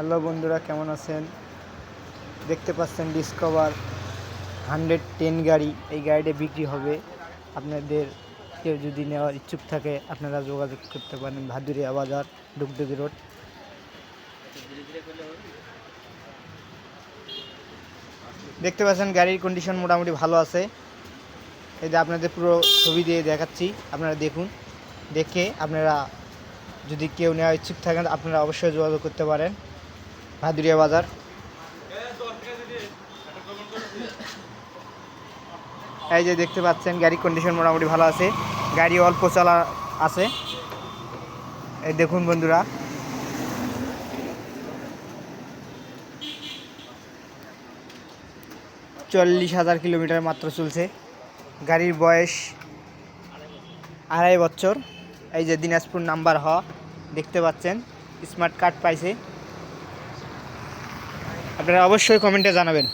Hello বন্ধুরা, কেমন আছেন? দেখতে পাচ্ছেন ডিসকভার 110 গাড়ি। এই গাড়িটা বিক্রি হবে। আপনাদের কেউ যদি নেওয়ার ইচ্ছুক থাকে আপনারা যোগাযোগ করতে পারেন। ভাদুরিয়া বাজার, ডুগডুগি রোড। দেখতে পাচ্ছেন গাড়ির কন্ডিশন মোটামুটি ভালো আছে। এই যে আপনাদের পুরো ছবি দিয়ে দেখাচ্ছি, আপনারা দেখুন। দেখে আপনারা যদি কেউ নেওয়ার ইচ্ছুক থাকেন আপনারা অবশ্যই যোগাযোগ করতে পারেন। ভাদুরিয়া বাজার। এই যে দেখতে পাচ্ছেন গাড়ির কন্ডিশন মোটামুটি ভালো আছে। গাড়ি অল্প চলা আছে। এই দেখুন বন্ধুরা, 40,000 কিলোমিটার মাত্র চলছে। গাড়ির বয়স 2.5 বছর। এই যে দিনাজপুর নাম্বার দেখতে পাচ্ছেন, স্মার্ট কার্ড পাইছে। আপনারা অবশ্যই কমেন্টে জানাবেন।